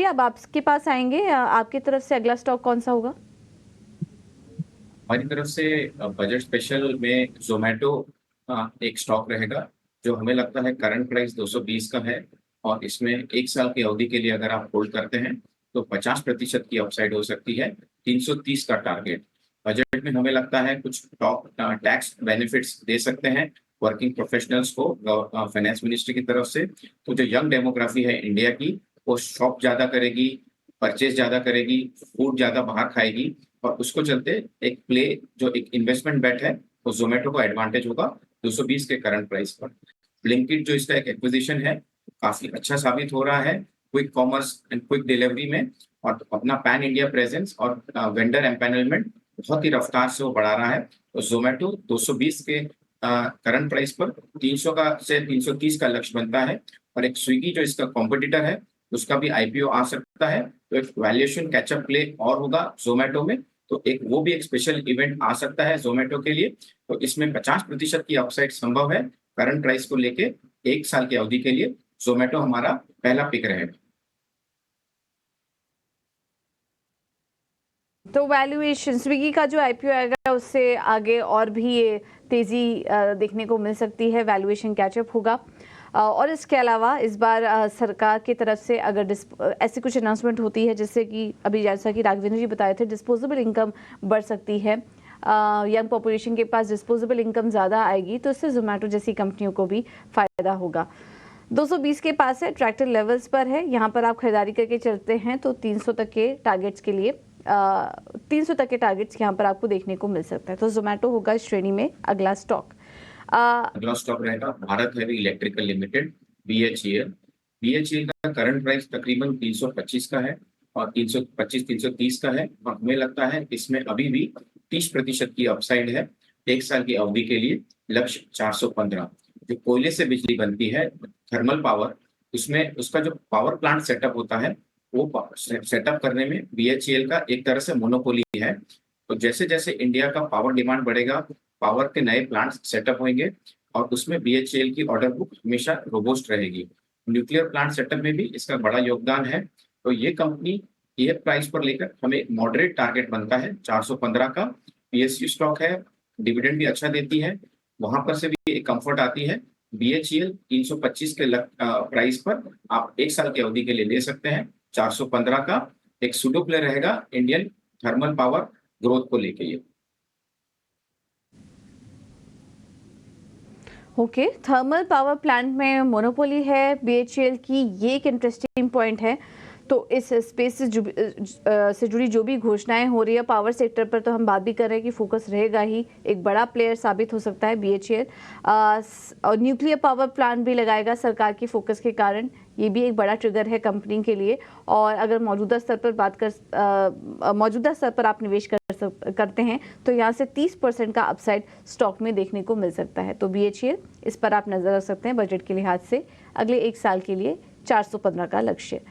जी, अब आपके पास आएंगे, आपकी तरफ से अगला स्टॉक कौन सा होगा? हमारी तरफ से बजट स्पेशल में जोमेटो एक स्टॉक रहेगा, जो हमें लगता है करंट प्राइस 220 का है। और इसमें एक साल की अवधि के लिए अगर आप होल्ड करते हैं तो 50% की अपसाइड हो सकती है। 330 का टारगेट। बजट में हमें लगता है कुछ टॉप टैक्स बेनिफिट्स दे सकते हैं वर्किंग प्रोफेशनल्स को फाइनेंस मिनिस्ट्री की तरफ से। तो जो यंग डेमोग्राफी है इंडिया की, वो शॉप ज्यादा करेगी, परचेज ज्यादा करेगी, फूड ज्यादा बाहर खाएगी। और उसको चलते एक प्ले, जो एक इन्वेस्टमेंट बेट है, वो जोमेटो को एडवांटेज होगा 220 के करंट प्राइस पर। ब्लिंकिट जो इसका एक एक्विजिशन है, काफी अच्छा साबित हो रहा है quick commerce and quick delivery में। और अपना पैन इंडिया प्रेजेंस और वेंडर एम्पैनलमेंट बहुत ही रफ्तार से वो बढ़ा रहा है। तो जोमेटो 220 के करंट प्राइस पर 300 का से 330 का लक्ष्य बनता है। और एक स्विगी जो इसका कॉम्पिटिटर है, उसका भी आईपीओ आ सकता है। तो एक वैल्यूएशन कैचअप प्ले और होगा जोमेटो में। तो एक वो भी एक स्पेशल इवेंट आ सकता है जोमेटो के लिए। तो इसमें 50% की अपसाइड संभव है करंट प्राइस को लेके। एक साल की अवधि के लिए जोमेटो हमारा पहला पिक रहेगा। तो वैल्यूएशन स्विगी का जो आईपीओ आएगा उससे आगे और भी ये तेजी देखने को मिल सकती है, वैल्यूएशन कैचअप होगा। और इसके अलावा इस बार सरकार की तरफ से अगर ऐसी कुछ अनाउंसमेंट होती है जिससे कि अभी जैसा कि राघवेंद्र जी बताए थे, डिस्पोजेबल इनकम बढ़ सकती है, यंग पॉपुलेशन के पास डिस्पोजेबल इनकम ज़्यादा आएगी, तो इससे जोमेटो जैसी कंपनियों को भी फायदा होगा। 220 के पास है, ट्रैक्टर लेवल्स पर है, यहाँ पर आप खरीदारी करके चलते हैं तो 300 तक के टारगेट्स के लिए 300 तक के टारगेट्स यहाँ पर आपको देखने को मिल सकता है। तो जोमेटो होगा इस श्रेणी में अगला स्टॉक। अगला स्टॉक रहेगा Bharat heavy electrical limited, BHEL. BHEL का करंट प्राइस तकरीबन 325 का है और 325-330 का है। और हमें लगता है इसमें अभी भी 30% की अपसाइड है एक साल की अवधि के लिए। लक्ष्य 415। जो कोयले से बिजली बनती है, थर्मल पावर, उसमें उसका जो पावर प्लांट सेटअप होता है, वो सेटअप करने में बीएचईएल का एक तरह से मोनोपोली है। तो जैसे जैसे इंडिया का पावर डिमांड बढ़ेगा, पावर के नए प्लांट्स सेटअप होंगे और उसमें बीएचईएल की ऑर्डर बुक हमेशा रोबोस्ट रहेगी। न्यूक्लियर प्लांट सेटअप में भी इसका बड़ा योगदान है। तो ये कंपनी ये प्राइस पर लेकर हमें मॉडरेट टारगेट बनता है 415 का। पीएसयू स्टॉक है, डिविडेंड भी अच्छा देती है, वहां पर से भी एक कंफर्ट आती है। बीएचईएल 325 के प्राइस पर आप एक साल की अवधि के लिए ले सकते हैं। 415 का एक सुडो प्ले रहेगा इंडियन थर्मल पावर ग्रोथ को लेके। ये ओके, थर्मल पावर प्लांट में मोनोपोली है बीएचईएल की, ये एक इंटरेस्टिंग पॉइंट है। तो इस स्पेस से जुड़ी जो भी घोषणाएं हो रही है पावर सेक्टर पर, तो हम बात भी कर रहे हैं कि फोकस रहेगा ही, एक बड़ा प्लेयर साबित हो सकता है बीएचईएल। और न्यूक्लियर पावर प्लांट भी लगाएगा सरकार की फोकस के कारण, ये भी एक बड़ा ट्रिगर है कंपनी के लिए। और अगर मौजूदा स्तर पर आप निवेश करते हैं तो यहाँ से 30% का अपसाइड स्टॉक में देखने को मिल सकता है। तो बीएचईएल, इस पर आप नजर रख सकते हैं बजट के लिहाज से। अगले एक साल के लिए 415 का लक्ष्य।